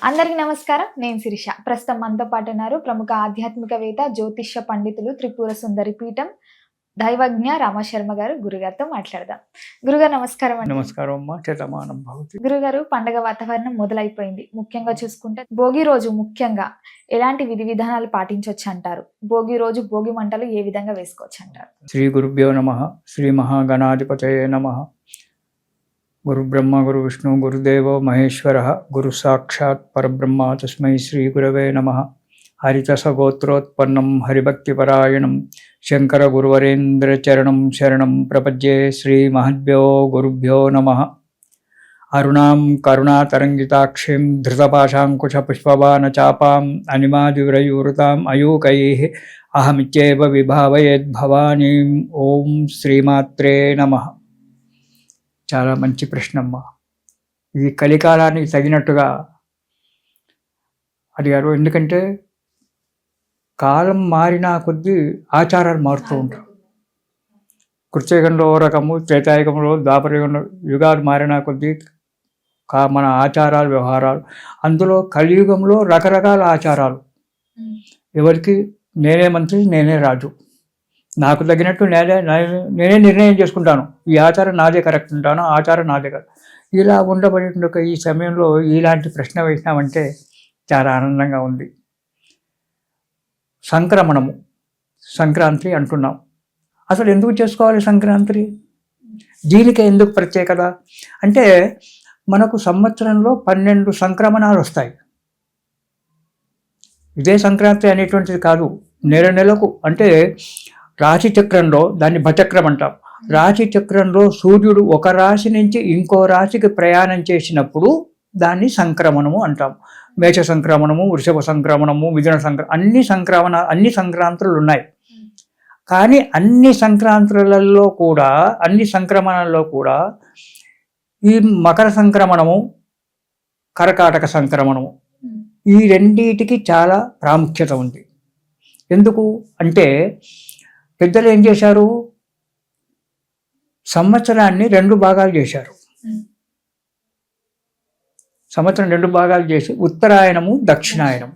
అందరికీ నమస్కారం. నేను శిరీష. ప్రస్తుతం మనతో పాటు ఉన్నారు ప్రముఖ ఆధ్యాత్మికవేత్త, జ్యోతిష్య పండితులు, త్రిపుర సుందరి పీఠం దైవజ్ఞ రామశర్మ గారు. గురుగారితో మాట్లాడదాం. గురుగారు నమస్కారం అండి. నమస్కారం అమ్మా. చేతమానం భవతి. గురుగారు, పండగ వాతావరణం మొదలైపోయింది. ముఖ్యంగా చూసుకుంటే భోగి రోజు ముఖ్యంగా ఎలాంటి విధి విధానాలు పాటించవచ్చు అంటారు? భోగి రోజు భోగి మంటలు ఏ విధంగా వేసుకోవచ్చు అంటారు? శ్రీ గురుభ్యో నమః. శ్రీ మహాగణాధిపతయే నమః. గురు బ్రహ్మ గురు విష్ణు గురుదేవో మహేశ్వర గురు సాక్షాత్ పరబ్రహ్మ తస్మై శ్రీ గురవే నమః. హరితస గోత్రోత్పన్నం హరిభక్తిపరాయణం శంకర గురువరేంద్ర చరణం శరణం ప్రపద్యే. శ్రీ మహద్భ్యో గురుభ్యో నమః. అరుణాం కరుణాతరంగితాక్షిం ధృతపాశాంకుశ పుష్పబాణ చాపాం అనిమాదివ్రయూరుతాం అయూకైః అహమిత్యేవ విభావయేద్భవానీం. ఓం శ్రీమాత్రే నమః. చాలా మంచి ప్రశ్నమ్మ. ఇది కలికాలానికి తగినట్టుగా అడిగారు. ఎందుకంటే కాలం మారిన కొద్దీ ఆచారాలు మారుతూ ఉంటారు. కృతయుగంలో ఓ రకము, త్రేతాయుగంలో, ద్వాపరయుగంలో యుగాలు మారిన కొద్దీ మన ఆచారాలు వ్యవహారాలు. అందులో కలియుగంలో రకరకాల ఆచారాలు. ఎవరికి నేనే మంత్రి, నేనే రాజు, నాకు తగినట్టు నేనే నిర్ణయం చేసుకుంటాను. ఈ ఆచారం నాదే కరెక్ట్ ఉంటాను, ఆచారం నాదే కరెక్ట్. ఇలా ఉండబడి ఈ సమయంలో ఇలాంటి ప్రశ్న వేసినామంటే చాలా ఆనందంగా ఉంది. సంక్రమణము, సంక్రాంతి అంటున్నాం. అసలు ఎందుకు చేసుకోవాలి సంక్రాంతి? దీనికి ఎందుకు ప్రత్యేకత అంటే, మనకు సంవత్సరంలో 12 సంక్రమణాలు వస్తాయి. ఇదే సంక్రాంతి అనేటువంటిది కాదు. నెలకు అంటే రాశి చక్రంలో, దాన్ని భచక్రం అంటాం. రాశి చక్రంలో సూర్యుడు ఒక రాశి నుంచి ఇంకో రాశికి ప్రయాణం చేసినప్పుడు దాన్ని సంక్రమణము అంటాం. మేష సంక్రమణము, వృషభ సంక్రమణము, మిథున అన్ని సంక్రాంతులు ఉన్నాయి. కానీ అన్ని సంక్రమణాల్లో కూడా ఈ మకర సంక్రమణము, కర్కాటక సంక్రమణము, ఈ రెండింటికి చాలా ప్రాముఖ్యత ఉంది. ఎందుకు అంటే, పెద్దలు ఏం చేశారు? సంవత్సరాన్ని 2 భాగాలు చేశారు. సంవత్సరం 2 భాగాలు చేసి ఉత్తరాయణము, దక్షిణాయనం.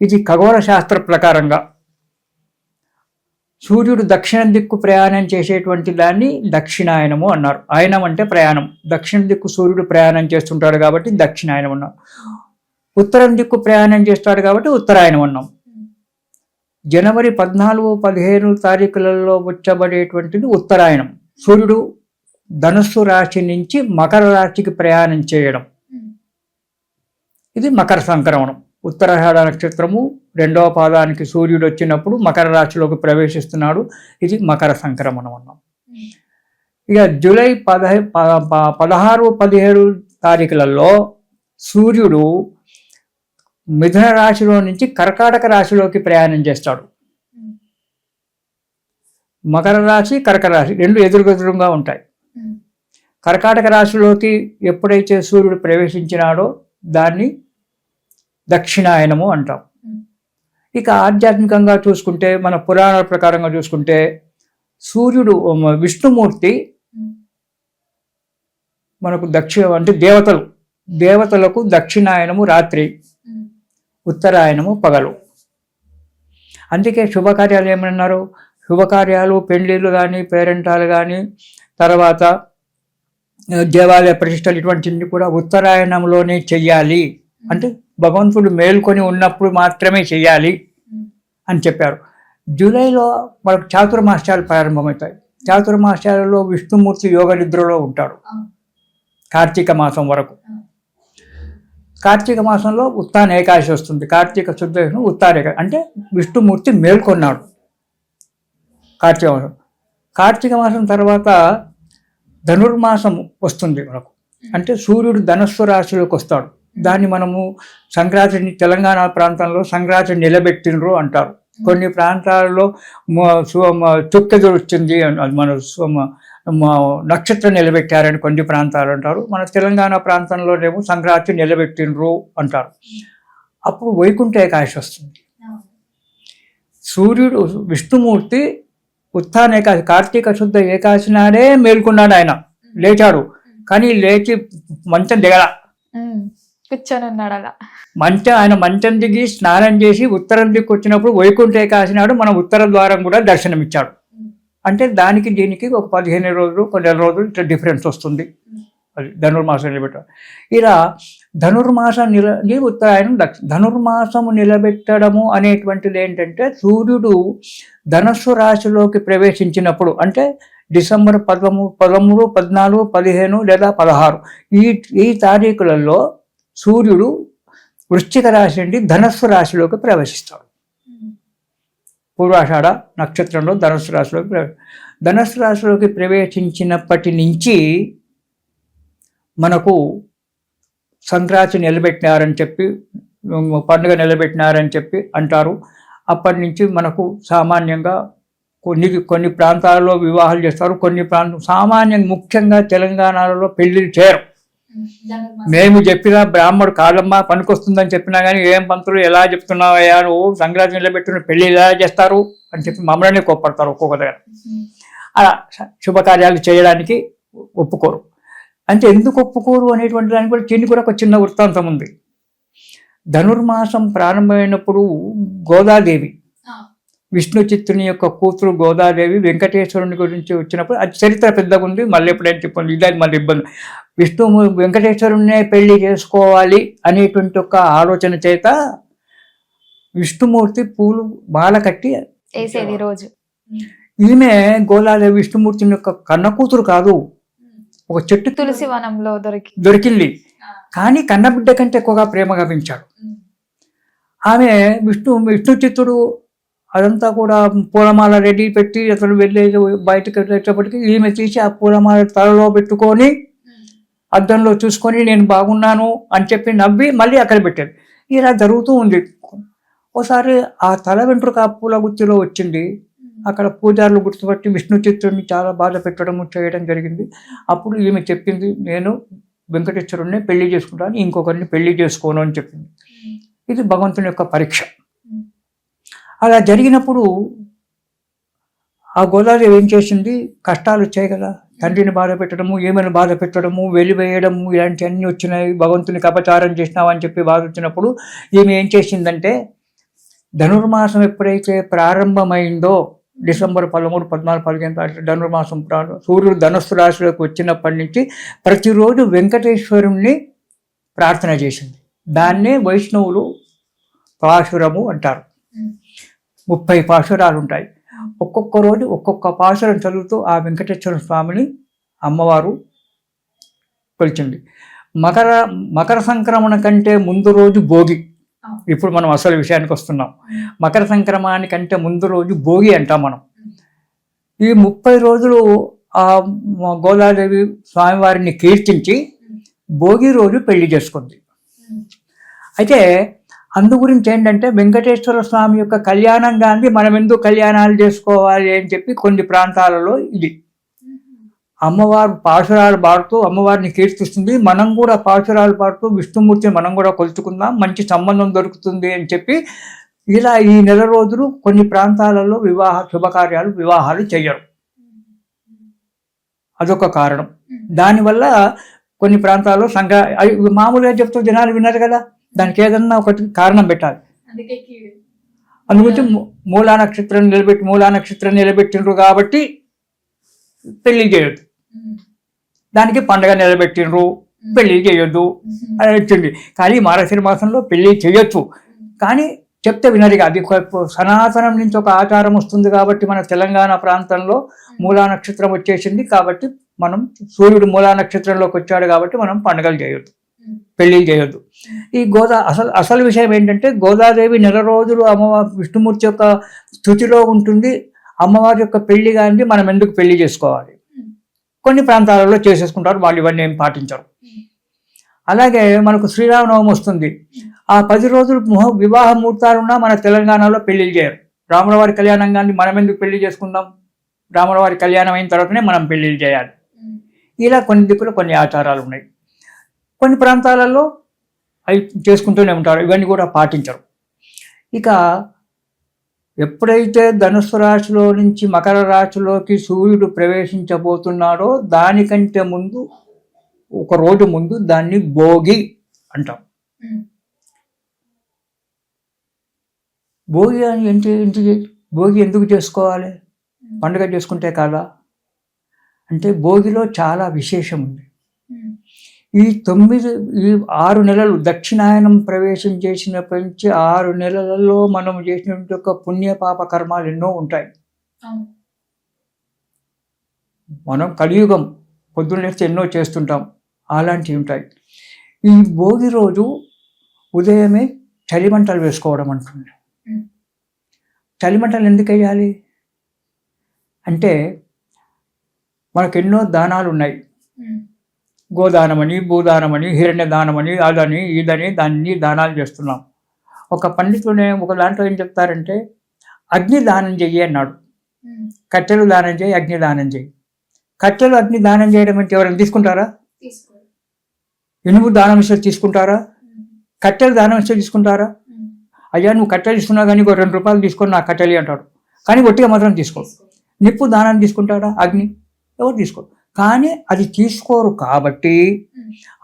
ఇది ఖగోళ శాస్త్ర ప్రకారంగా సూర్యుడు దక్షిణ దిక్కు ప్రయాణం చేసేటువంటి దాన్ని దక్షిణాయనము అన్నారు. ఆయనం అంటే ప్రయాణం. దక్షిణ దిక్కు సూర్యుడు ప్రయాణం చేస్తుంటాడు కాబట్టి దక్షిణాయనం అన్నాం. ఉత్తరం దిక్కు ప్రయాణం చేస్తాడు కాబట్టి ఉత్తరాయణం అన్నాం. జనవరి 14, 15 తారీఖులలో వచ్చబడేటువంటిది ఉత్తరాయణం. సూర్యుడు ధనుస్సు రాశి నుంచి మకర రాశికి ప్రయాణం చేయడం, ఇది మకర సంక్రమణం. ఉత్తరాషాఢ నక్షత్రము 2వ పాదానికి సూర్యుడు వచ్చినప్పుడు మకర రాశిలోకి ప్రవేశిస్తున్నాడు. ఇది మకర సంక్రమణం అన్నాం. ఇక జూలై 16, 17 తారీఖులలో సూర్యుడు మిథున రాశిలో నుంచి కర్కాటక రాశిలోకి ప్రయాణం చేస్తాడు. మకర రాశి, కర్కట రాశి 2 ఎదురుగా ఉంటాయి. కర్కాటక రాశిలోకి ఎప్పుడైతే సూర్యుడు ప్రవేశించినాడో దాన్ని దక్షిణాయనము అంటాం. ఇక ఆధ్యాత్మికంగా చూసుకుంటే, మన పురాణాల ప్రకారంగా చూసుకుంటే, సూర్యుడు విష్ణుమూర్తి మనకు అంటే దేవతలకు దక్షిణాయనము రాత్రి, ఉత్తరాయణము పగలు. అందుకే శుభకార్యాలు ఏమన్నారు? శుభకార్యాలు, పెళ్లిళ్ళు కానీ, పేరెంటాలు కానీ, తర్వాత దేవాలయ ప్రతిష్టలు, ఇటువంటివి కూడా ఉత్తరాయణంలోనే చెయ్యాలి. అంటే భగవంతుడు మేల్కొని ఉన్నప్పుడు మాత్రమే చెయ్యాలి అని చెప్పారు. జూలైలో మనకు చాతుర్మాస్యాలు ప్రారంభమవుతాయి. చాతుర్మాస్యాలలో విష్ణుమూర్తి యోగ నిద్రలో ఉంటాడు కార్తీక మాసం వరకు. కార్తీక మాసంలో ఉత్తాన ఏకాదశి వస్తుంది. కార్తీక శుద్ధ ఉత్తాన ఏకాదశి అంటే విష్ణుమూర్తి మేల్కొన్నాడు కార్తీక మాసం. కార్తీక మాసం తర్వాత ధనుర్మాసం వస్తుంది మనకు. అంటే సూర్యుడు ధనస్సు రాశిలోకి వస్తాడు. దాన్ని మనము సంక్రాంతిని, తెలంగాణ ప్రాంతంలో సంక్రాంతి నిలబెట్టినరు అంటారు. కొన్ని ప్రాంతాలలో చుక్కెదురు వచ్చింది, మన నక్షత్రం నిలబెట్టారని కొన్ని ప్రాంతాలు అంటారు. మన తెలంగాణ ప్రాంతంలోనేమో సంక్రాంతి నిలబెట్టినరు అంటారు. అప్పుడు వైకుంఠ ఏకాదశి వస్తుంది. సూర్యుడు విష్ణుమూర్తి ఉత్థాన ఏకాదశి, కార్తీక శుద్ధ ఏకాదశి నాడే మేల్కొన్నాడు. ఆయన లేచాడు, కానీ లేచి మంచం దిగల. కూర్చొని ఉన్నాడు అలా. ఆయన మంచం దిగి స్నానం చేసి ఉత్తరం దిక్కు వచ్చినప్పుడు వైకుంఠ ఏకాదశి నాడు మన ఉత్తర ద్వారం కూడా దర్శనమిచ్చాడు. అంటే దానికి దీనికి ఒక 15 రోజులు కొన్ని నెల రోజులు ఇట్లా డిఫరెన్స్ వస్తుంది. అది ధనుర్మాసం నిలబెట్టారు. ఇలా ధనుర్మాసం ఉత్తరాయణం ధనుర్మాసము నిలబెట్టడము అనేటువంటిది ఏంటంటే సూర్యుడు ధనస్సు రాశిలోకి ప్రవేశించినప్పుడు, అంటే డిసెంబర్ 13, 14, 15 లేదా 16 ఈ తారీఖులలో సూర్యుడు వృశ్చిక రాశి నుండి ధనస్సు రాశిలోకి ప్రవేశిస్తాడు. పూర్వాషాఢ నక్షత్రంలో ధనస్సు రాశిలోకి ప్రవేశించినప్పటి నుంచి మనకు సంక్రాంతి నిలబెట్టినారని చెప్పి, పండుగ నిలబెట్టినారని చెప్పి అంటారు. అప్పటి నుంచి మనకు సామాన్యంగా కొన్ని ప్రాంతాలలో వివాహాలు చేస్తారు, కొన్ని సామాన్యంగా ముఖ్యంగా తెలంగాణలో పెళ్లిళ్ళు చేయరు. మేము చెప్పినా బ్రాహ్మడు కాదమ్మా పనికొస్తుందని చెప్పినా కానీ ఏం పంతులు ఎలా చెప్తున్నావయ్యా నువ్వు సంక్రాంతి నిలబెట్టిన పెళ్లి ఎలా చేస్తారు అని చెప్పి మమ్మల్ని కోప్పడతారు. ఒక్కొక్క దగ్గర అలా శుభకార్యాలు చేయడానికి ఒప్పుకోరు. అంటే ఎందుకు ఒప్పుకోరు అనేటువంటి దానికి కూడా దీనికి కూడా ఒక చిన్న వృత్తాంతం ఉంది. ధనుర్మాసం ప్రారంభమైనప్పుడు గోదాదేవి, విష్ణు చిత్తుని యొక్క కూతురు గోదాదేవి వెంకటేశ్వరుని గురించి వచ్చినప్పుడు, అది చరిత్ర పెద్దగా ఉంది, మళ్ళీ ఎప్పుడైనా చెప్పండి, ఇదే మళ్ళీ ఇబ్బంది. వెంకటేశ్వరుణ్ణే పెళ్లి చేసుకోవాలి అనేటువంటి ఒక ఆలోచన చేత విష్ణుమూర్తి పూలు మాల కట్టి వేసేది రోజు. ఈమె గోదాదేవి విష్ణుమూర్తిని యొక్క కన్న కూతురు కాదు, ఒక చెట్టు తులసి వనంలో దొరికింది. కానీ కన్నబిడ్డ కంటే ఎక్కువగా ప్రేమగా పెంచాడు. ఆమె విష్ణు చిత్తుడు అదంతా కూడా పూలమాల రెడీ పెట్టి అతను వెళ్ళే బయటకు వెళ్ళేటప్పటికి ఈమె తీసి ఆ పూలమాల తలలో పెట్టుకొని అద్దంలో చూసుకొని నేను బాగున్నాను అని చెప్పి నవ్వి మళ్ళీ అక్కడ పెట్టాడు. ఇలా జరుగుతూ ఉంది. ఒకసారి ఆ తల వెంట్రుక పూల గుత్తిలో వచ్చింది. అక్కడ పూజారులు గుర్తుపట్టి విష్ణు చిత్తుడిని చాలా బాధ పెట్టడం చేయడం జరిగింది. అప్పుడు ఈమె చెప్పింది, నేను వెంకటేశ్వరుణ్ణి పెళ్లి చేసుకుంటాను, ఇంకొకరిని పెళ్లి చేసుకోను అని చెప్పింది. ఇది భగవంతుని యొక్క పరీక్ష. అలా జరిగినప్పుడు ఆ గోదాదేవి ఏం చేసింది, కష్టాలు వచ్చాయి కదా, తండ్రిని బాధ పెట్టడము, ఏమైనా బాధ పెట్టడము, వెలివేయడము, ఇలాంటివన్నీ వచ్చినాయి, భగవంతునికి అపచారం చేసినావు అని చెప్పి బాధ వచ్చినప్పుడు ఈమె ఏం చేసిందంటే, ధనుర్మాసం ఎప్పుడైతే ప్రారంభమైందో డిసెంబర్ 13, 14, 15 ధనుర్మాసం సూర్యుడు ధనుస్సు రాశిలోకి వచ్చినప్పటి నుంచి ప్రతిరోజు వెంకటేశ్వరుణ్ణి ప్రార్థన చేసింది. దాన్నే వైష్ణవులు పాశురము అంటారు. 30 పాశురాలు ఉంటాయి. ఒక్కొక్క రోజు ఒక్కొక్క పాశురం చదువుతూ ఆ వెంకటేశ్వర స్వామిని అమ్మవారు కొలిచింది. మకర సంక్రమణ కంటే ముందు రోజు భోగి. ఇప్పుడు మనం అసలు విషయానికి వస్తున్నాం. మకర సంక్రమణానికంటే ముందు రోజు భోగి అంటాం మనం. ఈ 30 రోజులు ఆ గోదాదేవి స్వామివారిని కీర్తించి భోగి రోజు పెళ్లి చేసుకుంది. అయితే అందు గురించి ఏంటంటే, వెంకటేశ్వర స్వామి యొక్క కళ్యాణం గాంధీ మనం ఎందుకు కళ్యాణాలు చేసుకోవాలి అని చెప్పి కొన్ని ప్రాంతాలలో ఇది అమ్మవారు పాశురాలు పాడుతూ అమ్మవారిని కీర్తిస్తుంది. మనం కూడా పాశురాలు పాడుతూ విష్ణుమూర్తిని మనం కూడా కొలుచుకుందాం, మంచి సంబంధం దొరుకుతుంది అని చెప్పి ఇలా ఈ నెల రోజులు కొన్ని ప్రాంతాలలో వివాహాలు చేయరు. అదొక కారణం. దానివల్ల కొన్ని ప్రాంతాల్లో మామూలుగా చెప్తూ జనాలు విన్నారు కదా, దానికి ఏదన్నా ఒకటి కారణం పెట్టాలి. అందుగురించి మూలా నక్షత్రం నిలబెట్టిండ్రు కాబట్టి పెళ్లి చేయొద్దు, దానికి పండగ నిలబెట్టిండ్రు పెళ్లి చేయొద్దు అని వచ్చింది. కానీ మార్గశిర మాసంలో పెళ్లి చేయొచ్చు, కానీ చెప్తే వినరు. అది సనాతనం నుంచి ఒక ఆచారం వస్తుంది కాబట్టి మన తెలంగాణ ప్రాంతంలో మూలా నక్షత్రం వచ్చేసింది కాబట్టి మనం సూర్యుడు మూలా నక్షత్రంలోకి వచ్చాడు కాబట్టి మనం పండుగలు చేయొద్దు, పెళ్లిళ్ళు చేయొద్దు. ఈ అసలు విషయం ఏంటంటే, గోదాదేవి నెల రోజులు అమ్మవారి విష్ణుమూర్తి యొక్క స్థుతిలో ఉంటుంది. అమ్మవారి యొక్క పెళ్లి కానీ మనం ఎందుకు పెళ్లి చేసుకోవాలి? కొన్ని ప్రాంతాలలో చేసేసుకుంటారు, వాళ్ళు ఇవన్నీ ఏం పాటించరు. అలాగే మనకు శ్రీరామనవమి వస్తుంది. ఆ 10 రోజులు వివాహ ముహూర్తాలున్నా మన తెలంగాణలో పెళ్లిళ్ళు చేయరు. రాములవారి కళ్యాణం కానీ మనం ఎందుకు పెళ్లి చేసుకుందాం? రాములవారి కళ్యాణం అయిన తర్వాతనే మనం పెళ్లిళ్ళు చేయాలి. ఇలా కొన్ని దిక్కులు కొన్ని ఆచారాలు ఉన్నాయి. కొన్ని ప్రాంతాలలో అవి చేసుకుంటూనే ఉంటారు, ఇవన్నీ కూడా పాటించరు. ఇక ఎప్పుడైతే ధనుస్సు రాశిలో నుంచి మకర రాశిలోకి సూర్యుడు ప్రవేశించబోతున్నాడో దానికంటే ముందు ఒక రోజు ముందు దాన్ని భోగి అంటాం. భోగి అని భోగి ఎందుకు చేసుకోవాలి? పండుగ చేసుకుంటే కాదా అంటే భోగిలో చాలా విశేషం ఉంది. ఈ 6 నెలలు దక్షిణాయనం ప్రవేశం చేసినప్పటి నుంచి 6 నెలలలో మనం చేసినటువంటి ఒక పుణ్యపాప కర్మాలు ఎన్నో ఉంటాయి. మనం కలియుగం పొద్దున్నేస్తే ఎన్నో చేస్తుంటాం, అలాంటివి ఉంటాయి. ఈ భోగి రోజు ఉదయమే చలిమంటలు వేసుకోవడం అంటుంది. చలిమంటలు ఎందుకు వేయాలి అంటే మనకు ఎన్నో దానాలు ఉన్నాయి. గోదానమని, భూదానమని, హిరణ్య దానమని, అదని ఇదని దాన్ని దానాలు చేస్తున్నాం. ఒక పండితుడే ఒక దాంట్లో ఏం చెప్తారంటే అగ్ని దానం చెయ్యి అన్నాడు. కట్టెలు దానం చేయి, అగ్ని దానం చేయి. కట్టెలు అగ్ని దానం చేయడం అంటే ఎవరైనా తీసుకుంటారా? ఇనుము దానం ఇస్తే తీసుకుంటారా? కట్టెలు దానం ఇస్తే తీసుకుంటారా? అయ్యా నువ్వు కట్టెలు ఇస్తున్నావు కానీ ఇంకో 2 రూపాయలు తీసుకొని నా కట్టెలి అంటాడు. కానీ ఒట్టిగా మాత్రం తీసుకో. నిప్పు దానం తీసుకుంటాడా? అగ్ని ఎవరు తీసుకోరు. కానీ అది తీసుకోరు కాబట్టి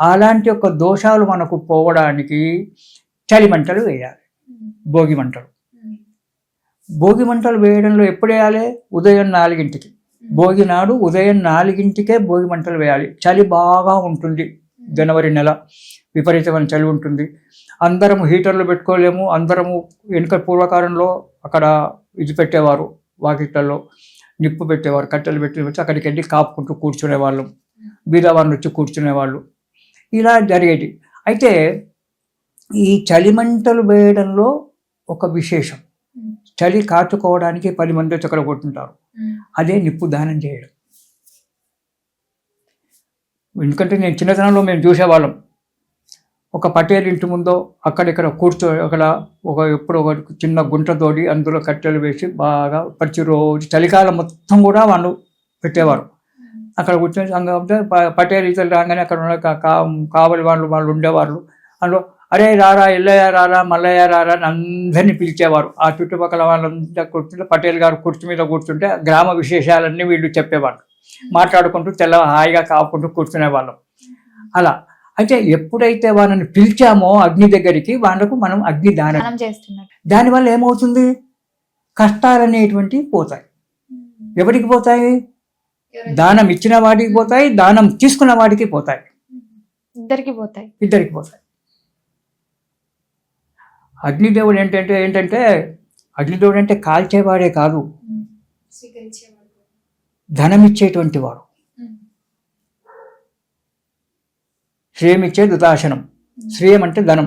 అలాంటి యొక్క దోషాలు మనకు పోవడానికి చలిమంటలు వేయాలి. భోగి మంటలు. భోగి మంటలు వేయడంలో ఎప్పుడు వేయాలి? ఉదయం 4ంటికి. భోగి నాడు ఉదయం 4ంటికే భోగి మంటలు వేయాలి. చలి బాగా ఉంటుంది. జనవరి నెల విపరీతమైన చలి ఉంటుంది. అందరము హీటర్లు పెట్టుకోలేము. అందరము వెనుక పూర్వకాలంలో అక్కడ ఇది పెట్టేవారు, వాకిట్లలో నిప్పు పెట్టేవారు, కట్టెలు పెట్టి అక్కడికి వెళ్ళి కాపుకుంటూ కూర్చునేవాళ్ళం. బీదవాళ్ళు వచ్చి కూర్చునేవాళ్ళు. ఇలా జరిగేది. అయితే ఈ చలిమంటలు వేయడంలో ఒక విశేషం. చలి కాచుకోవడానికి 10 మంది చక్కెర కొట్టుంటారు. అదే నిప్పు దానం చేయడం. ఎందుకంటే నేను చిన్నతనంలో మేము చూసేవాళ్ళం. ఒక పటేల్ ఇంటి ముందో అక్కడిక్కడ అక్కడ ఎప్పుడు ఒక చిన్న గుంట తోడి అందులో కట్టెలు వేసి బాగా ప్రతిరోజు చలికాలం మొత్తం కూడా వాళ్ళు పెట్టేవారు. అక్కడ కూర్చొని సంగంతో పటేల్ ఇతరులు రాగానే అక్కడ ఉన్న కావలి వాళ్ళు ఉండేవాళ్ళు. అందులో అరే రారా, ఎల్లయ్య రారా, మల్లయ్య రారా అని అందరినీ పిలిచేవారు. ఆ చుట్టుపక్కల వాళ్ళంతా కూర్చుంటే పటేల్ గారు కుర్చీ మీద కూర్చుంటే గ్రామ విశేషాలన్నీ వీళ్ళు చెప్పేవాళ్ళు. మాట్లాడుకుంటూ హాయిగా కాపుకుంటూ కూర్చునేవాళ్ళం. అలా అయితే ఎప్పుడైతే వాళ్ళని పిలిచామో అగ్ని దగ్గరికి వాళ్ళకు మనం అగ్ని దానం చేస్తున్నాం. దానివల్ల ఏమవుతుంది? కష్టాలనేటువంటివి పోతాయి. ఎవరికి పోతాయి? దానం ఇచ్చిన వాడికి పోతాయి, దానం తీసుకున్న వాడికి పోతాయి. ఇద్దరికి పోతాయి. అగ్నిదేవుడు ఏంటంటే అగ్నిదేవుడు అంటే కాల్చేవాడే కాదు, ధనం ఇచ్చేటువంటి వాడు. శ్రేయమిచ్చే దుతాశనం. శ్రేయం అంటే ధనం.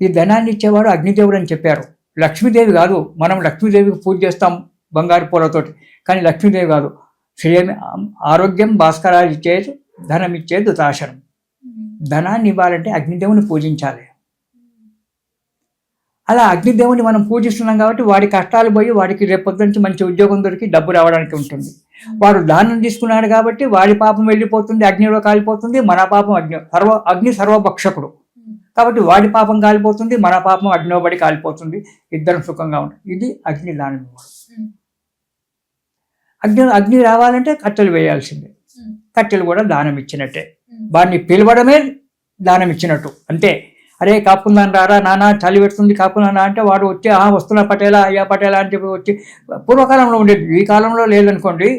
ఈ ధనాన్ని ఇచ్చేవాడు అగ్నిదేవుడు అని చెప్పారు. లక్ష్మీదేవి కాదు. మనం లక్ష్మీదేవికి పూజ చేస్తాం బంగారు పూలతోటి, కానీ లక్ష్మీదేవి కాదు. శ్రేయం ఆరోగ్యం భాస్కరాలు ఇచ్చేది, ధనం ఇచ్చేది దుతాశనం. ధనాన్ని ఇవ్వాలంటే అగ్నిదేవుని పూజించాలి. అలా అగ్నిదేవుని మనం పూజిస్తున్నాం కాబట్టి వాడి కష్టాలు పోయి వాడికి రేపొద్దు నుంచి మంచి ఉద్యోగం దొరికి డబ్బు రావడానికి ఉంటుంది. వాడు దానం తీసుకున్నాడు కాబట్టి వాడి పాపం వెళ్ళిపోతుంది, అగ్నిలో కాలిపోతుంది. మన పాపం అగ్ని సర్వభక్షకుడు కాబట్టి వాడి పాపం కాలిపోతుంది, మన పాపం అగ్నిలోబడి కాలిపోతుంది. ఇద్దరం సుఖంగా ఉంటుంది. ఇది అగ్ని దానం. అగ్ని రావాలంటే కట్టెలు వేయాల్సిందే. కట్టెలు కూడా దానం ఇచ్చినట్టే. వాడిని పిలవడమే దానం ఇచ్చినట్టు. అంతే. అరే కాపుకుందాని రారా నాన్న, చలి పెడుతుంది కాపుకుందా అంటే వాడు వచ్చి వస్తున్నా పటేలా, అయ్యా పటేలా అని చెప్పి వచ్చి, పూర్వకాలంలో ఉండేది, ఈ కాలంలో లేదనుకోండి.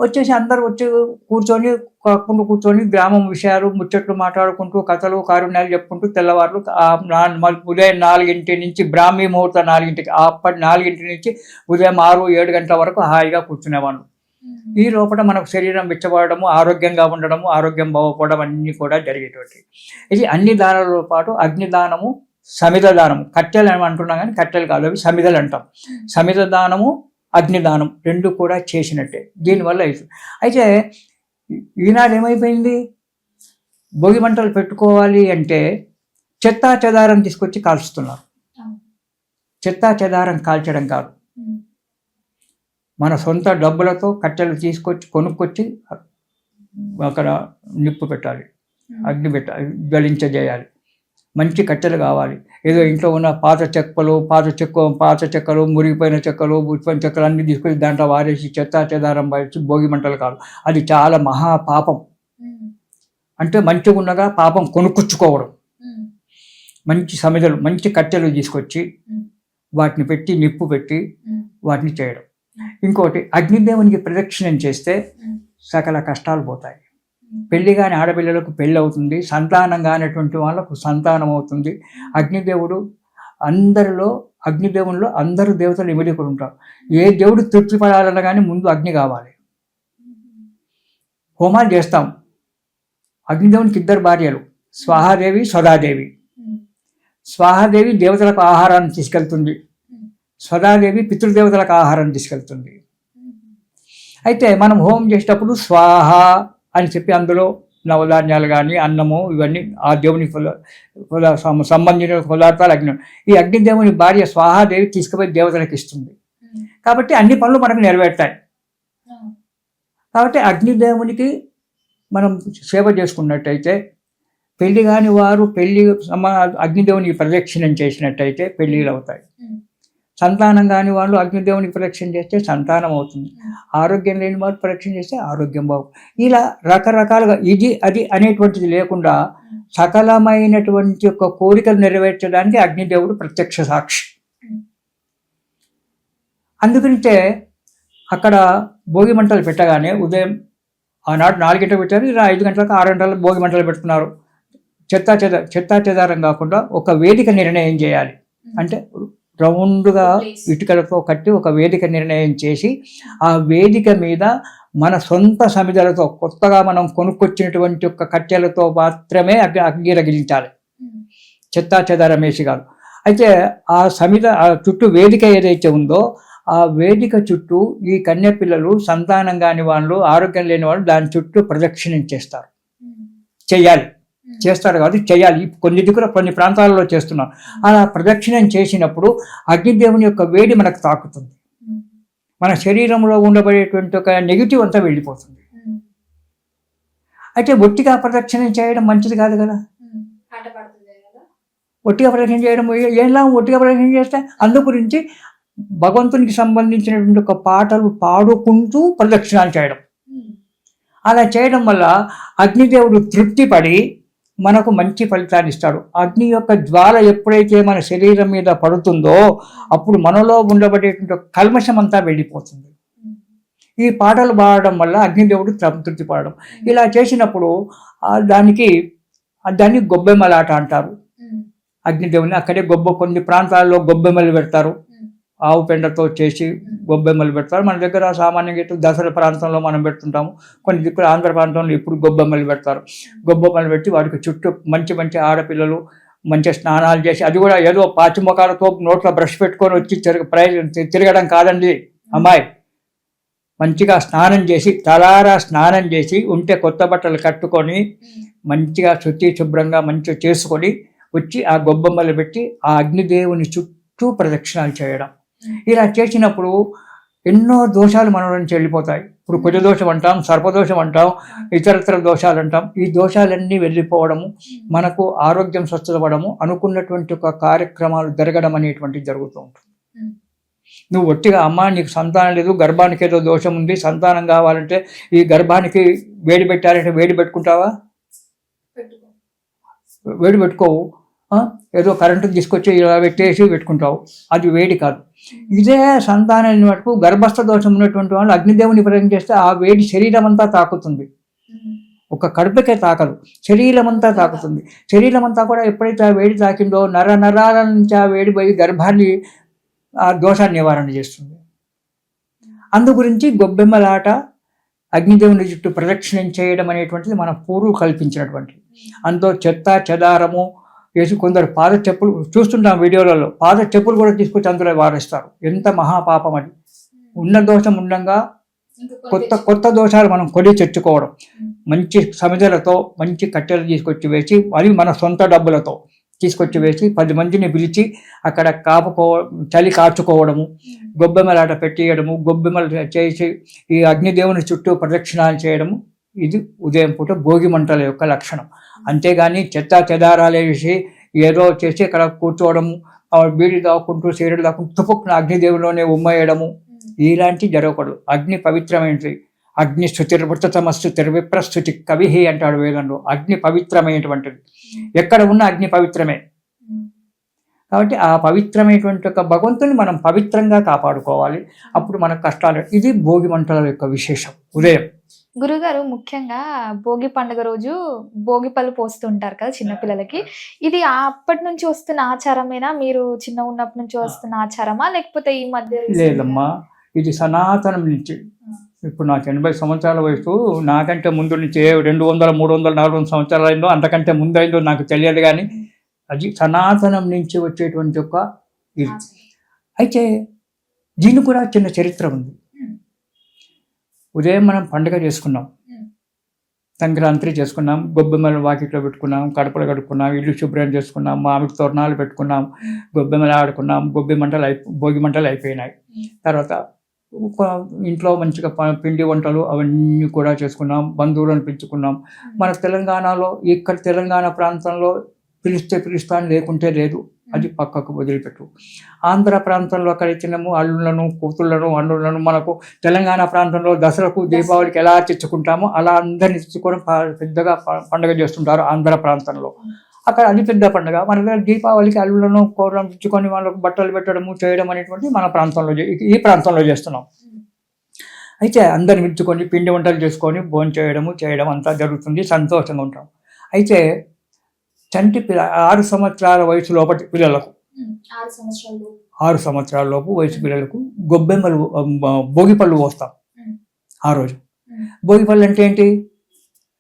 వచ్చేసి అందరు వచ్చి కూర్చొని గ్రామం విషయాలు ముచ్చట్లు మాట్లాడుకుంటూ కథలు కారుణ్యాలు చెప్పుకుంటూ తెల్లవారులు ఉదయం 4 నుంచి బ్రాహ్మీ ముహూర్తం 4ంటికి, అప్పటి 4 నుంచి ఉదయం 6-7 గంటల వరకు హాయిగా కూర్చునేవాళ్ళు. ఈ లోపల మనకు శరీరం వెచ్చబడము, ఆరోగ్యంగా ఉండడము, ఆరోగ్యం బాగుపడడం అన్నీ కూడా జరిగేటువంటి. ఇది అన్ని దానాలతో పాటు అగ్నిదానము, సమిధ దానము. కట్టెలు అని అంటున్నాం కానీ కట్టెలు కాదు, అవి సమిధలు అంటాం. సమిధ దానము, అగ్నిదానం 2 కూడా చేసినట్టే. దీనివల్ల అయితే ఈనాడు ఏమైపోయింది? భోగి మంటలు పెట్టుకోవాలి అంటే చెత్తా చెదారం తీసుకొచ్చి కాల్చుతున్నారు. చెత్తా చెదారం కాల్చడం కాదు, మన సొంత డబ్బులతో కట్టెలు కొనుక్కొచ్చి అక్కడ నిప్పు పెట్టాలి, అగ్ని పెట్టాలి, జ్వలించజేయాలి. మంచి కట్టెలు కావాలి. ఏదో ఇంట్లో ఉన్న పాత చెక్కలు, మురిగిపోయిన చెక్కలు, బుచ్చిపోయిన చెక్కలు అన్నీ తీసుకొచ్చి దాంట్లో వారేసి చెత్తా చెదారం వారేసి భోగి మంటలు కాదు. అది చాలా మహాపాపం. అంటే మంచిగా ఉండగా పాపం కొనుక్కొచ్చుకోవడం. మంచి సమిధలు మంచి కట్టెలు తీసుకొచ్చి వాటిని పెట్టి నిప్పు పెట్టి వాటిని చేయడం. ఇంకోటి అగ్నిదేవునికి ప్రదక్షిణం చేస్తే సకల కష్టాలు పోతాయి. పెళ్లి కాని ఆడపిల్లలకు పెళ్ళి అవుతుంది, సంతానం కానిటువంటి వాళ్ళకు సంతానం అవుతుంది. అగ్నిదేవుడు అగ్నిదేవుల్లో అందరు దేవతలు ఇమిడికుని ఉంటారు. ఏ దేవుడు తృప్తి పడాలన్నా కానీ ముందు అగ్ని కావాలి. హోమాలు చేస్తాం. అగ్నిదేవునికి 2 భార్యలు, స్వాహాదేవి స్వదాదేవి. స్వాహాదేవి దేవతలకు ఆహారాన్ని తీసుకెళ్తుంది, స్వదాదేవి పితృదేవతలకు ఆహారం తీసుకెళ్తుంది. అయితే మనం హోమం చేసేటప్పుడు స్వాహ అని చెప్పి అందులో నవధాన్యాలు కానీ అన్నము ఇవన్నీ ఆ దేవుని సంబంధించిన పదార్థాలు అగ్ని. ఈ అగ్నిదేవుని భార్య స్వాహాదేవి తీసుకుపోయి దేవతలకు ఇస్తుంది. కాబట్టి అన్ని పనులు మనకు నెరవేరుతాయి. కాబట్టి అగ్నిదేవునికి మనం సేవ చేసుకున్నట్టయితే, పెళ్లి కాని వారు అగ్నిదేవునికి ప్రదక్షిణం చేసినట్టయితే పెళ్ళిళ్ళు అవుతాయి. సంతానం కాని వాళ్ళు అగ్నిదేవునికి ప్రదక్షిణ చేస్తే సంతానం అవుతుంది. ఆరోగ్యం లేని వారు ప్రదక్షిణ చేస్తే ఆరోగ్యం బాగుంటుంది. ఇలా రకరకాలుగా ఇది అది అనేటువంటిది లేకుండా సకలమైనటువంటి యొక్క కోరికలు నెరవేర్చడానికి అగ్నిదేవుడు ప్రత్యక్ష సాక్షి. అందుగురించే అక్కడ భోగి మంటలు పెట్టగానే ఉదయం ఆనాడు 4 గంటలకు పెట్టారు, ఇలా 5 గంటలకు 6 గంటలకు భోగి మంటలు పెడుతున్నారు. చెత్తా చెదారం కాకుండా ఒక వేదిక నిర్ణయం చేయాలి. అంటే రౌండ్గా ఇటుకలతో కట్టి ఒక వేదిక నిర్ణయం చేసి ఆ వేదిక మీద మన సొంత సమిధలతో కొత్తగా మనం కొనుక్కొచ్చినటువంటి ఒక కట్టెలతో మాత్రమే అగ్ని రగిలించాలి, చెత్తా చెదారం వేసి కాదు. అయితే ఆ సమిధ చుట్టూ వేదిక ఏదైతే ఉందో ఆ వేదిక చుట్టూ ఈ కన్య పిల్లలు సంతానం కాని వాళ్ళు ఆరోగ్యం లేని వాళ్ళు దాని చుట్టూ ప్రదక్షిణం చేస్తారు కాదు చేయాలి. కొన్ని ప్రాంతాలలో చేస్తున్నారు. అలా ప్రదక్షిణం చేసినప్పుడు అగ్నిదేవుని యొక్క వేడి మనకు తాకుతుంది. మన శరీరంలో ఉండబడేటువంటి ఒక నెగిటివ్ అంతా వెళ్ళిపోతుంది. అయితే ఒట్టిగా ప్రదక్షిణం చేయడం మంచిది కాదు కదా. ఒట్టిగా ప్రదక్షిణ చేయడం ఏంలా, ఒట్టిగా ప్రదక్షిణ చేస్తే అందు గురించి భగవంతునికి సంబంధించినటువంటి ఒక పాటలు పాడుకుంటూ ప్రదక్షిణాలు చేయడం. అలా చేయడం వల్ల అగ్నిదేవుడు తృప్తిపడి మనకు మంచి ఫలితాన్ని ఇస్తాడు. అగ్ని యొక్క జ్వాల ఎప్పుడైతే మన శరీరం మీద పడుతుందో అప్పుడు మనలో ఉండబడేటువంటి కల్మషం అంతా వెళ్ళిపోతుంది. ఈ పాటలు పాడడం వల్ల అగ్నిదేవుడు తృప్తి పడడం. ఇలా చేసినప్పుడు దాన్ని గొబ్బెమ్మలాట అంటారు. అగ్నిదేవుని అక్కడే కొన్ని ప్రాంతాల్లో గొబ్బెమ్మలు పెడతారు. ఆవు పెండతో చేసి గొబ్బెమ్మలు పెడతారు. మన దగ్గర సామాన్యంగా దసరా ప్రాంతంలో మనం పెడుతుంటాము. కొన్ని దిక్కులు ఆంధ్ర ప్రాంతంలో ఇప్పుడు గొబ్బెమ్మలు పెడతారు. గొబ్బెమ్మలు పెట్టి వాటికి చుట్టూ మంచి ఆడపిల్లలు మంచి స్నానాలు చేసి, అది కూడా ఏదో పాచిమొకాలతో నోట్లో బ్రష్ పెట్టుకొని వచ్చి తిరగడం కాదండి అమ్మాయి. మంచిగా స్నానం చేసి తలారా స్నానం చేసి ఉంటే కొత్త బట్టలు కట్టుకొని మంచిగా శుభ్రంగా మంచిగా చేసుకొని వచ్చి ఆ గొబ్బెమ్మలు పెట్టి ఆ అగ్నిదేవుని చుట్టూ ప్రదక్షిణాలు చేయడం. ఇలా చేసినప్పుడు ఎన్నో దోషాలు మన నుంచి వెళ్ళిపోతాయి. ఇప్పుడు కుజదోషం అంటాం, సర్పదోషం అంటాం, ఇతరత్ర దోషాలు అంటాం. ఈ దోషాలన్నీ వెళ్ళిపోవడము, మనకు ఆరోగ్యం స్వస్థపడము, అనుకున్నటువంటి ఒక కార్యక్రమాలు జరగడం అనేటువంటిది జరుగుతూ ఉంటుంది. నువ్వు ఒట్టిగా అమ్మ నీకు సంతానం లేదు, గర్భానికి ఏదో దోషం ఉంది, సంతానం కావాలంటే ఈ గర్భానికి వేడి పెట్టాలంటే వేడి పెట్టుకుంటావా? వేడి పెట్టుకోవు. ఏదో కరెంటు తీసుకొచ్చి ఇలా పెట్టుకుంటావు, అది వేడి కాదు. ఇదే సంతానాన్ని మటుకు గర్భస్థ దోషం ఉన్నటువంటి వాళ్ళు అగ్నిదేవుని ప్రయోగం చేస్తే ఆ వేడి శరీరం అంతా తాకుతుంది. ఒక కడుపుకే తాకదు, శరీరం అంతా తాకుతుంది. శరీరం అంతా కూడా ఎప్పుడైతే ఆ వేడి తాకిందో నరాల నుంచి ఆ వేడి పోయి గర్భాన్ని ఆ దోషాన్ని నివారణ చేస్తుంది. అందు గురించి గొబ్బెమ్మలాట, అగ్నిదేవుని చుట్టూ ప్రదక్షిణం చేయడం అనేటువంటిది మన పూర్వులు కల్పించినటువంటిది. అందులో చెత్త చెదారము వేసి కొందరు పాద చెప్పులు చూస్తుంటాం వీడియోలలో, పాద చెప్పులు కూడా తీసుకొచ్చి అందులో వారేస్తారు. ఎంత మహాపాపం అది. ఉన్న దోషం ఉండగా కొత్త దోషాలు మనం కొని తెచ్చుకోవడం. మంచి సమిధలతో మంచి కట్టెలు తీసుకొచ్చి వేసి, అవి మన సొంత డబ్బులతో తీసుకొచ్చి వేసి 10 మందిని పిలిచి అక్కడ చలి కాచుకోవడము, గొబ్బెమ్మలాట పెట్టేయడము, గొబ్బెమ్మలు చేసి ఈ అగ్నిదేవుని చుట్టూ ప్రదక్షిణాలు చేయడము. ఇది ఉదయం పూట భోగి మంటల యొక్క లక్షణం. అంతేగాని చెత్త చెదారాలు వేసి ఏదో చేసి అక్కడ కూర్చోవడము, బీడి దాక్కుంటూ సిగరెట్ దాక్కుంటూ తుపుక్కున అగ్నిదేవులోనే ఉమ్మేయడము, ఇలాంటివి జరగకూడదు. అగ్ని పవిత్రమైనది. అగ్ని స్థుతిర్విప్రస్థుతి కవి అంటాడు వేదంలో. అగ్ని పవిత్రమైనటువంటిది. ఎక్కడ ఉన్న అగ్ని పవిత్రమే. కాబట్టి ఆ పవిత్రమైనటువంటి ఒక భగవంతుని మనం పవిత్రంగా కాపాడుకోవాలి. అప్పుడు మన కష్టాలు. ఇది భోగి మంటల యొక్క విశేషం. ఉదయం గురుగారు ముఖ్యంగా భోగి పండుగ రోజు భోగి పళ్ళు పోస్తుంటారు కదా చిన్నపిల్లలకి. ఇది అప్పటి నుంచి వస్తున్న ఆచారమేనా? మీరు చిన్న ఉన్నప్పటి నుంచి వస్తున్న ఆచారమా? లేకపోతే ఈ మధ్య లేదమ్మా, ఇది సనాతనం నుంచి. ఇప్పుడు నాకు 80 సంవత్సరాల వయసు. నాకంటే ముందు నుంచి 200, 300, 400 సంవత్సరాలు అయిందో, అంతకంటే ముందు అయిందో నాకు తెలియదు. కానీ అది సనాతనం నుంచి వచ్చేటువంటి ఒక ఇది. అయితే దీనికి కూడా చిన్న చరిత్ర ఉంది. ఉదయం మనం పండుగ చేసుకున్నాం, సంక్రాంతి చేసుకున్నాం, గొబ్బెమ్మలు వాకిట్లో పెట్టుకున్నాం, కడపలు కడుక్కున్నాం, ఇల్లు శుభ్రం చేసుకున్నాం, మామిడి తోరణాలు పెట్టుకున్నాం, గొబ్బెమ్మలు ఆడుకున్నాం, భోగి మంటలు అయిపోయినాయి. తర్వాత ఇంట్లో మంచిగా పిండి వంటలు అవన్నీ కూడా చేసుకున్నాం, బంధువులను పిలుచుకున్నాం. మన తెలంగాణలో ఇక్కడ తెలంగాణ ప్రాంతంలో పిలిస్తే పిలుస్తాను, లేకుంటే లేదు, అది పక్కకు వదిలిపెట్టు. ఆంధ్ర ప్రాంతంలో అక్కడైతేనేమో అల్లులను, కూతుళ్లను, అల్లులను, మనకు తెలంగాణ ప్రాంతంలో దసరాకు, దీపావళికి ఎలా తెచ్చుకుంటామో అలా అందరిని తెచ్చుకోవడం పెద్దగా పండుగ చేస్తుంటారు ఆంధ్ర ప్రాంతంలో. అక్కడ అది పెద్ద పండుగ. మన దగ్గర దీపావళికి అల్లులను, కూరలను తెచ్చుకొని వాళ్ళకు బట్టలు పెట్టడము, చేయడం అనేటువంటి మన ప్రాంతంలో ఈ ప్రాంతంలో చేస్తున్నాం. అయితే అందరిని పిలుచుకొని పిండి వంటలు చేసుకొని భోజనం చేయడం అంతా జరుగుతుంది, సంతోషంగా ఉంటాం. అయితే చంటి 6 సంవత్సరాల వయసు లోపటి పిల్లలకు, 6 సంవత్సరాల లోపు వయసు పిల్లలకు గొబ్బెమ్మలు, భోగిపళ్ళు పోస్తాం ఆ రోజు. భోగిపళ్ళు అంటే ఏంటి?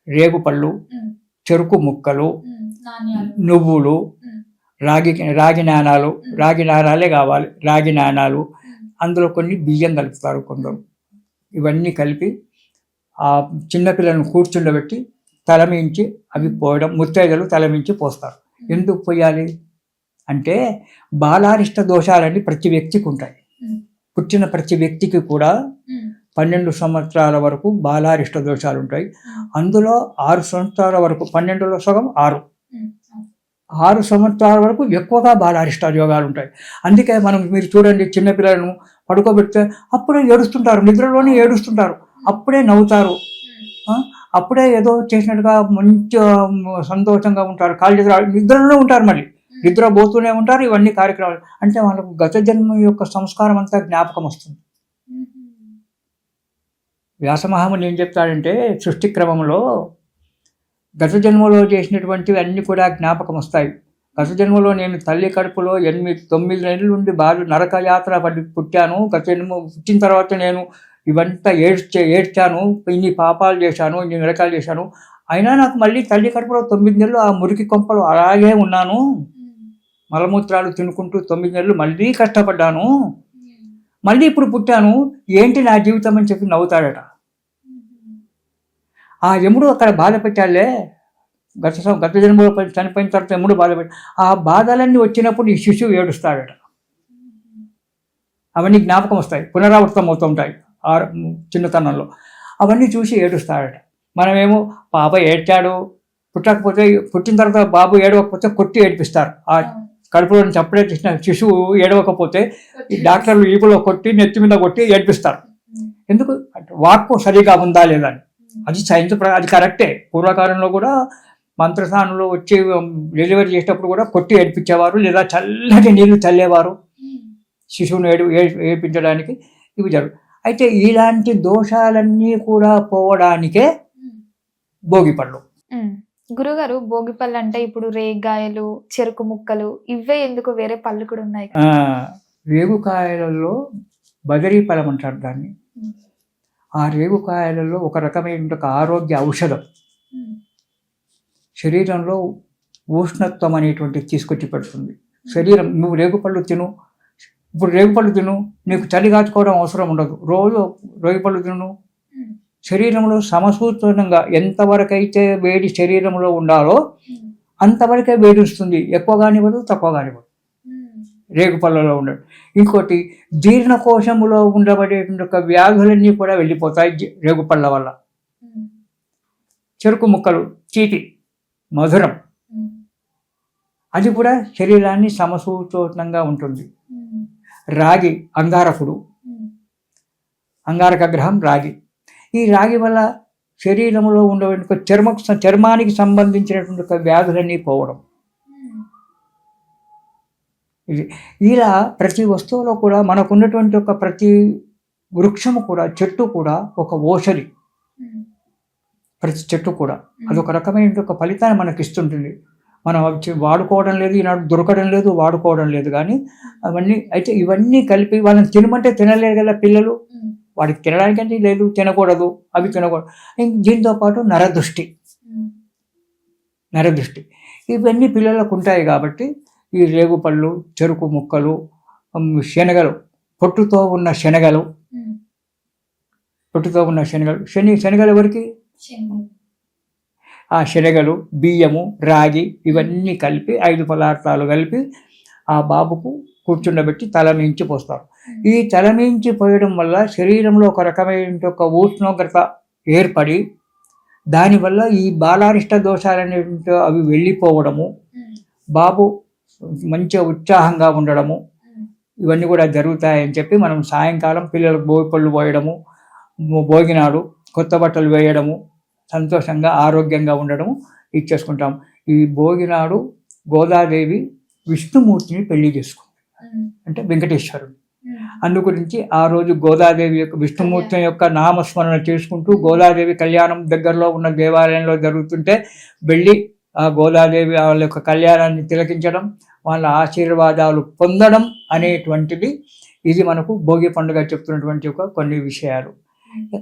రేగుపళ్ళు, చెరుకు ముక్కలు, నువ్వులు, రాగి నాణాలు, రాగి నాణాలే కావాలి, రాగి నాణాలు, అందులో కొన్ని బియ్యం కలుపుతారు కొందరు. ఇవన్నీ కలిపి ఆ చిన్నపిల్లలను కూర్చుండబెట్టి తలమించి అవి పోయడం, ముత్తైదలు తలమించి పోస్తారు. ఎందుకు పోయాలి అంటే బాలారిష్ట దోషాలన్నీ ప్రతి వ్యక్తికి ఉంటాయి. పుట్టిన ప్రతి వ్యక్తికి కూడా 12 సంవత్సరాల వరకు బాలారిష్ట దోషాలు ఉంటాయి. అందులో 6 సంవత్సరాల వరకు, 12లో సగం 6 సంవత్సరాల వరకు ఎక్కువగా బాలారిష్ట యోగాలు ఉంటాయి. అందుకే మీరు చూడండి, చిన్నపిల్లలను పడుకోబెడితే అప్పుడే ఏడుస్తుంటారు, నిద్రలోనే ఏడుస్తుంటారు, అప్పుడే నవ్వుతారు, అప్పుడే ఏదో చేసినట్టుగా మంచి సంతోషంగా ఉంటారు, కాళ్ళు నిద్రలోనే ఉంటారు, మళ్ళీ నిద్రపోతూనే ఉంటారు. ఇవన్నీ కార్యక్రమాలు అంటే వాళ్ళకు గత జన్మ యొక్క సంస్కారం అంతా జ్ఞాపకం వస్తుంది. వ్యాసమహాముని ఏం చెప్తాడంటే, సృష్టి క్రమంలో గత జన్మలో చేసినటువంటివి అన్నీ కూడా జ్ఞాపకం వస్తాయి. గత జన్మలో నేను తల్లి కడుపులో 8-9 నెలల నుండి బాగా నరకయాత్ర పడి పుట్టాను. గత జన్మ పుట్టిన తర్వాత నేను ఇవంతా ఏడ్చాను, ఇన్ని పాపాలు చేశాను, ఇన్ని నరకాలు చేశాను. అయినా నాకు మళ్ళీ తల్లి కడుపులో 9 నెలలు ఆ మురికి కొంపలు అలాగే ఉన్నాను, మలమూత్రాలు తినుకుంటూ 9 నెలలు మళ్ళీ కష్టపడ్డాను, మళ్ళీ ఇప్పుడు పుట్టాను, ఏంటి నా జీవితం అని చెప్పి నవ్వుతాడట. ఆ యముడు అక్కడ బాధ పెట్టాలే, గత జన్మలో చనిపోయిన తర్వాత యముడు బాధ పెట్టి, ఆ బాధలన్నీ వచ్చినప్పుడు ఈ శిశువు ఏడుస్తాడట. అవన్నీ జ్ఞాపకం వస్తాయి, పునరావృతం అవుతూ ఉంటాయి ఆ చిన్నతనంలో. అవన్నీ చూసి ఏడుస్తాడట. మనమేమో పాప ఏడ్చాడు, పుట్టకపోతే, పుట్టిన తర్వాత బాబు ఏడవకపోతే కొట్టి ఏడిపిస్తారు. ఆ కడుపులో నుంచి అప్పుడే చేసిన శిశువు ఏడవకపోతే డాక్టర్లు ఈపులో కొట్టి, నెత్తి మీద కొట్టి ఏడిపిస్తారు. ఎందుకు? వాక్కు సరిగా ఉందా లేదా అని. అది సైన్స్, అది కరెక్టే. పూర్వకాలంలో కూడా మంత్రస్థానంలో వచ్చి డెలివరీ చేసేటప్పుడు కూడా కొట్టి ఏడిపించేవారు, లేదా చల్లటి నీళ్లు చల్లేవారు శిశువును ఏడిపించడానికి. ఇవి జరుగుతాయి. అయితే ఇలాంటి దోషాలన్నీ కూడా పోవడానికే భోగిపళ్ళు. గురుగారు, భోగిపళ్ళు అంటే ఇప్పుడు రేగాయలు, చెరుకు ముక్కలు, ఇవే ఎందుకు? వేరే పళ్ళు కూడా ఉన్నాయి. రేగుకాయలలో బదరీ ఫలం అంటారు దాన్ని. ఆ రేగుకాయలలో ఒక రకమైన ఆరోగ్య ఔషధం, శరీరంలో ఉష్ణత్వం అనేటువంటిది తీసుకొచ్చి పెడుతుంది. శరీరం, నువ్వు రేగుపళ్ళు తిను, ఇప్పుడు రేగుపళ్ళు తిను, నీకు చలి కాచుకోవడం అవసరం ఉండదు, రోజు రేగుపళ్ళు తిను. శరీరంలో సమసూత్రంగా ఎంతవరకైతే వేడి శరీరంలో ఉండాలో అంతవరకే వేడి వస్తుంది, ఎక్కువ కానివ్వదు, తక్కువ కానివ్వదు రేగుపళ్ళలో ఉండదు. ఇంకోటి, జీర్ణకోశములో ఉండబడేటువంటి వ్యాధులన్నీ కూడా వెళ్ళిపోతాయి రేగుపళ్ళ వల్ల. చెరుకు ముక్కలు చీటి మధురం, అది కూడా శరీరాన్ని సమసూత్రంగా ఉంటుంది. రాగి అంగారకుడు, అంగారక గ్రహం రాగి. ఈ రాగి వల్ల శరీరంలో ఉండే చర్మానికి సంబంధించినటువంటి వ్యాధులన్నీ పోవడం. ఇది ఇలా ప్రతి వస్తువులో కూడా మనకున్నటువంటి ఒక ప్రతి వృక్షము కూడా, చెట్టు కూడా ఒక ఓషధి. ప్రతి చెట్టు కూడా అదొక రకమైన ఒక ఫలితాన్ని మనకి ఇస్తుంటుంది. మనం అవి వాడుకోవడం లేదు, ఈనాడు దొరకడం లేదు, వాడుకోవడం లేదు. కానీ అవన్నీ అయితే ఇవన్నీ కలిపి వాళ్ళని తినమంటే తినలేరు కదా పిల్లలు. వాడికి తినడానికంటే లేదు, తినకూడదు, అవి తినకూడదు. దీంతో పాటు నరదృష్టి ఇవన్నీ పిల్లలకు ఉంటాయి. కాబట్టి ఈ రేగుపళ్ళు, చెరుకు ముక్కలు, శనగలు, పొట్టుతో ఉన్న శనగలు, శనగలు ఎవరికి? ఆ శనగలు, బియ్యము, రాగి ఇవన్నీ కలిపి 5 పదార్థాలు కలిపి ఆ బాబుకు కూర్చుండబెట్టి తల మించి పోస్తారు. ఈ తల మించి పోయడం వల్ల శరీరంలో ఒక రకమైన ఒక ఉష్ణోగ్రత ఏర్పడి దానివల్ల ఈ బాలారిష్ట దోషాలనేటువంటి అవి వెళ్ళిపోవడము, బాబు మంచిగా ఉత్సాహంగా ఉండడము, ఇవన్నీ కూడా జరుగుతాయని చెప్పి మనం సాయంకాలం పిల్లలకు భోగిపళ్ళు పోయడము, భోగినాడు కొత్త బట్టలు వేయడము, సంతోషంగా ఆరోగ్యంగా ఉండడము ఇచ్చేసుకుంటాం. ఈ భోగినాడు గోదాదేవి విష్ణుమూర్తిని పెళ్లి చేసుకుంది, అంటే వెంకటేశ్వరుడు. అందు గురించి ఆ రోజు గోదాదేవి యొక్క విష్ణుమూర్తి యొక్క నామస్మరణ చేసుకుంటూ గోదాదేవి కళ్యాణం దగ్గరలో ఉన్న దేవాలయంలో జరుగుతుంటే వెళ్ళి ఆ గోదాదేవి వాళ్ళ యొక్క కళ్యాణాన్ని తిలకించడం, వాళ్ళ ఆశీర్వాదాలు పొందడం అనేటువంటిది ఇది మనకు భోగి పండుగ చెప్తున్నటువంటి ఒక కొన్ని విషయాలు.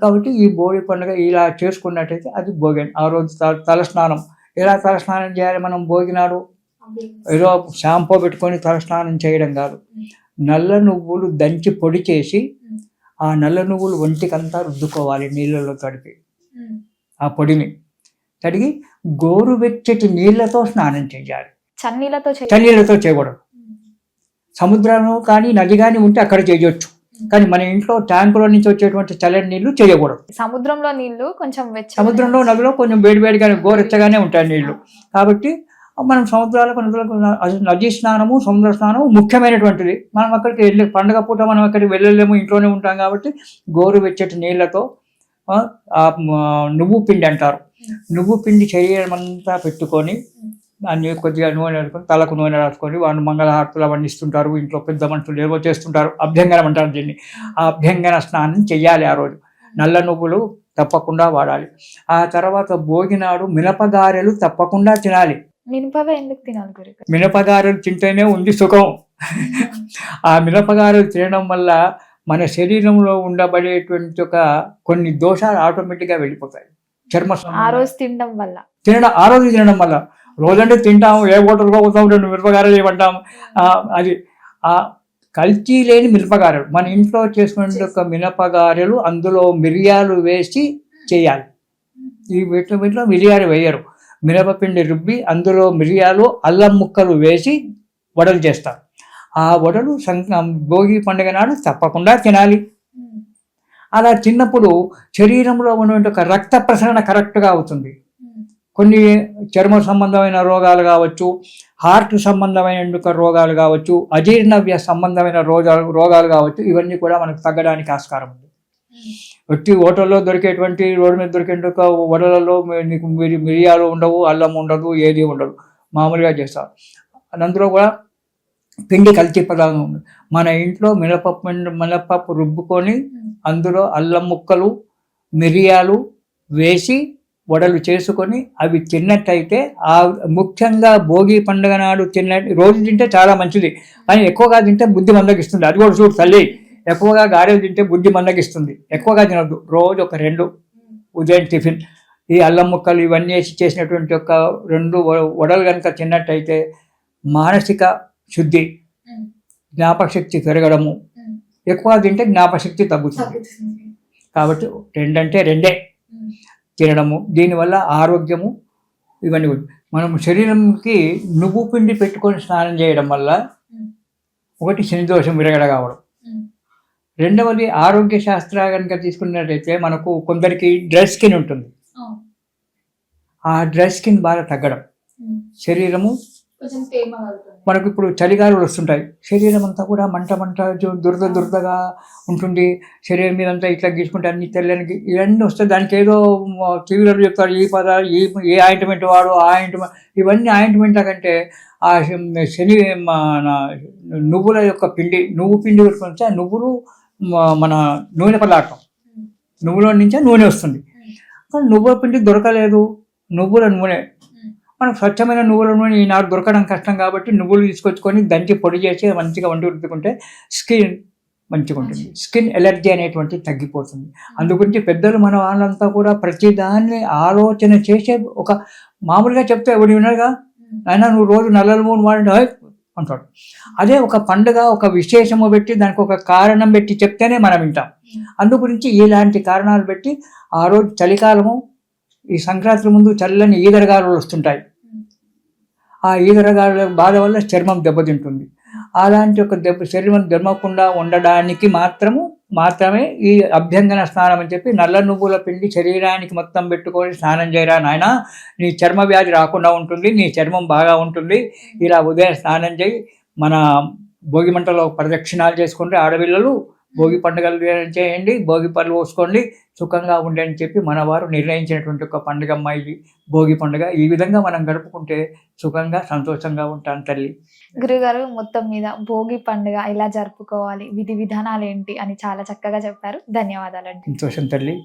కాబట్టి ఈ భోగి పండుగ ఇలా చేసుకున్నట్టయితే అది భోగి. ఆ రోజు తలస్నానం. ఎలా తలస్నానం చేయాలి? మనం భోగినాడు ఏదో షాంపూ పెట్టుకొని తలస్నానం చేయడం కాదు. నల్ల నువ్వులు దంచి పొడి చేసి ఆ నల్ల నువ్వులు ఒంటికంతా రుద్దుకోవాలి నీళ్ళలో తడిపి. ఆ పొడిని తడిగి గోరువెచ్చటి నీళ్లతో స్నానం చేయాలి. చన్నీళ్ళతో చేయకూడదు. సముద్రం కానీ నది కానీ ఉంటే అక్కడ చేయొచ్చు, కానీ మన ఇంట్లో ట్యాంకులో నుంచి వచ్చేటువంటి చల్లని నీళ్లు చేయకూడదు. సముద్రంలో నీళ్లు కొంచెం సముద్రంలో నదిలో కొంచెం వేడివేడిగానే గోరెచ్చగానే ఉంటాయి నీళ్లు. కాబట్టి మనం సముద్రాలకు నదీ స్నానము, సముద్ర స్నానము ముఖ్యమైనటువంటిది. మనం అక్కడికి వెళ్ళి పండుగ పూట మనం అక్కడికి వెళ్ళలేము, ఇంట్లోనే ఉంటాం. కాబట్టి గోరువెచ్చటి నీళ్లతో నువ్వు పిండి అంటారు, నువ్వు పిండి శరీరం అంతా పెట్టుకొని దాన్ని కొద్దిగా నూనె వేసుకొని తలకు నూనె రాసుకొని వాళ్ళు మంగళహారతులు అవన్నీ ఇస్తుంటారు. ఇంట్లో పెద్ద మనుషులు ఏవో చేస్తుంటారు, అభ్యంగనం అంటారు దీన్ని. ఆ అభ్యంగన స్నానం చెయ్యాలి. ఆ రోజు నల్ల నువ్వులు తప్పకుండా వాడాలి. ఆ తర్వాత భోగినాడు మినపగారెలు తప్పకుండా తినాలి. ఎందుకు తినాలి గురుగారు? మినపగారెలు తింటేనే ఉంది సుఖం. ఆ మినపగారెలు తినడం వల్ల మన శరీరంలో ఉండబడేటువంటి ఒక కొన్ని దోషాలు ఆటోమేటిక్గా వెళ్ళిపోతాయి. ఆ రోజు తినడం వల్ల రోజంటే తింటాము, ఏ హోటల్గా పోతాము, 2 మిరపగారెలు ఏమంటాము. అది ఆ కల్తీ లేని మిరపగారెలు మన ఇంట్లో చేసుకునే ఒక మినపగారెలు, అందులో మిరియాలు వేసి చేయాలి. ఈ వీటిలో మిరియాలు వేయరు. మిరపపిండి రుబ్బి అందులో మిరియాలు, అల్లం ముక్కలు వేసి వడలు చేస్తారు. ఆ వడలు భోగి పండుగ నాడు తప్పకుండా తినాలి. అలా తిన్నప్పుడు శరీరంలో ఉన్నటువంటి ఒక రక్త ప్రసరణ కరెక్ట్గా అవుతుంది. కొన్ని చర్మ సంబంధమైన రోగాలు కావచ్చు, హార్ట్ సంబంధమైన రోగాలు కావచ్చు, అజీర్ణవ్య సంబంధమైన రోగాలు కావచ్చు, ఇవన్నీ కూడా మనకు తగ్గడానికి ఆస్కారం ఉంది. వచ్చి హోటల్లో దొరికేటువంటి రోడ్డు మీద దొరికే వడలలో నీకు మిరియాలు ఉండవు, అల్లం ఉండదు, ఏది ఉండదు, మామూలుగా చేస్తారు. అందులో కూడా పిండి కల్తీ పదార్థం ఉంది. మన ఇంట్లో మినపప్పు రుబ్బుకొని అందులో అల్లం ముక్కలు, మిరియాలు వేసి వడలు చేసుకొని అవి తిన్నట్టయితే ముఖ్యంగా భోగి పండుగ నాడు రోజు తింటే చాలా మంచిది. కానీ ఎక్కువగా తింటే బుద్ధి మందగిస్తుంది. అది కూడా చూడు తల్లి, ఎక్కువగా గారెలు తింటే బుద్ధి మందగిస్తుంది. ఎక్కువగా తినద్దు. రోజు ఒక 2 ఉదయం టిఫిన్ ఈ అల్లం ముక్కలు ఇవన్నీ వేసి చేసినటువంటి ఒక 2 వడలు కనుక తిన్నట్టయితే మానసిక శుద్ధి, జ్ఞాపకశక్తి పెరగడము. ఎక్కువగా తింటే జ్ఞాపకశక్తి తగ్గుతుంది. కాబట్టి 2 అంటే 2 తినడము, దీనివల్ల ఆరోగ్యము ఇవన్నీ. మనం శరీరంకి నువ్వు పిండి పెట్టుకొని స్నానం చేయడం వల్ల ఒకటి శనిదోషం విరగడ కావడం, రెండవది ఆరోగ్య శాస్త్ర కనుక తీసుకున్నట్టయితే మనకు కొందరికి డ్రై స్కిన్ ఉంటుంది. ఆ డ్రై స్కిన్ బాగా తగ్గడం, శరీరము కొంచెం తేమ కలుగుతుంది. మనకు ఇప్పుడు చలిగాలులు వస్తుంటాయి, శరీరం అంతా కూడా మంట మంట దురదగా ఉంటుంది, శరీరం మీద అంతా ఇట్లా గీసుకుంటే అన్ని తెల్లని ఇవన్నీ వస్తాయి. దానికి ఏదో టీవీలో చెప్తారు ఈ పదాలు ఏ ఆయింట్మెంట్ వాడు ఆ ఆయింట్మెంట్, ఇవన్నీ ఆయింట్మెంట్ల కంటే ఆ శని మన నువ్వుల యొక్క పిండి, నువ్వు పిండి పెట్టుకుంటే ఆ నువ్వులు మన నూనె పదార్థం, నువ్వుల నుంచే నూనె వస్తుంది. కానీ నువ్వుల పిండి దొరకలేదు, నువ్వుల నూనె, మనకు స్వచ్ఛమైన నువ్వుల నూనె ఈనాడు దొరకడం కష్టం కాబట్టి నువ్వులు తీసుకొచ్చుకొని దంచి పొడి చేసి మంచిగా వండి ఉడుకుంటే స్కిన్ మంచిగా ఉంటుంది, స్కిన్ ఎలర్జీ అనేటువంటిది తగ్గిపోతుంది. అందుగురించి పెద్దలు మన వాళ్ళంతా కూడా ప్రతిదాన్ని ఆలోచన చేసే, ఒక మామూలుగా చెప్తే ఎవరు వినరుగా, అయినా నువ్వు రోజు నల్లల నూనె వాడి అంటాడు. అదే ఒక పండుగ, ఒక విశేషము పెట్టి దానికి ఒక కారణం పెట్టి చెప్తేనే మనం వింటాం. అందు గురించి ఇలాంటి కారణాలు పెట్టి ఆ రోజు చలికాలము, ఈ సంక్రాంతి ముందు చల్లని ఈదరగాలులు వస్తుంటాయి. ఆ ఈదరగాలుల బాధ వల్ల చర్మం దెబ్బతింటుంది. అలాంటి ఒక శరీరం దెబ్బకుండా ఉండడానికి మాత్రమే ఈ అభ్యంగన స్నానం అని చెప్పి నల్ల నువ్వుల పిండి శరీరానికి మొత్తం పెట్టుకొని స్నానం చేయరా నాయన, నీ చర్మ వ్యాధి రాకుండా ఉంటుంది, నీ చర్మం బాగా ఉంటుంది, ఇలా ఉదయం స్నానం చేయి, మన భోగి మంటలో ప్రదక్షిణాలు చేసుకుంటే ఆడపిల్లలు భోగి పండుగలు చేయండి, భోగి పళ్ళు పోసుకోండి, సుఖంగా ఉండి అని చెప్పి మనవారు నిర్ణయించినటువంటి ఒక పండుగ అమ్మాయి భోగి పండుగ. ఈ విధంగా మనం గడుపుకుంటే సుఖంగా సంతోషంగా ఉంటాను తల్లి. గురుగారు మొత్తం మీద భోగి పండుగ ఎలా జరుపుకోవాలి, విధి విధానాలు ఏంటి అని చాలా చక్కగా చెప్పారు. ధన్యవాదాలండి. సంతోషం తల్లి.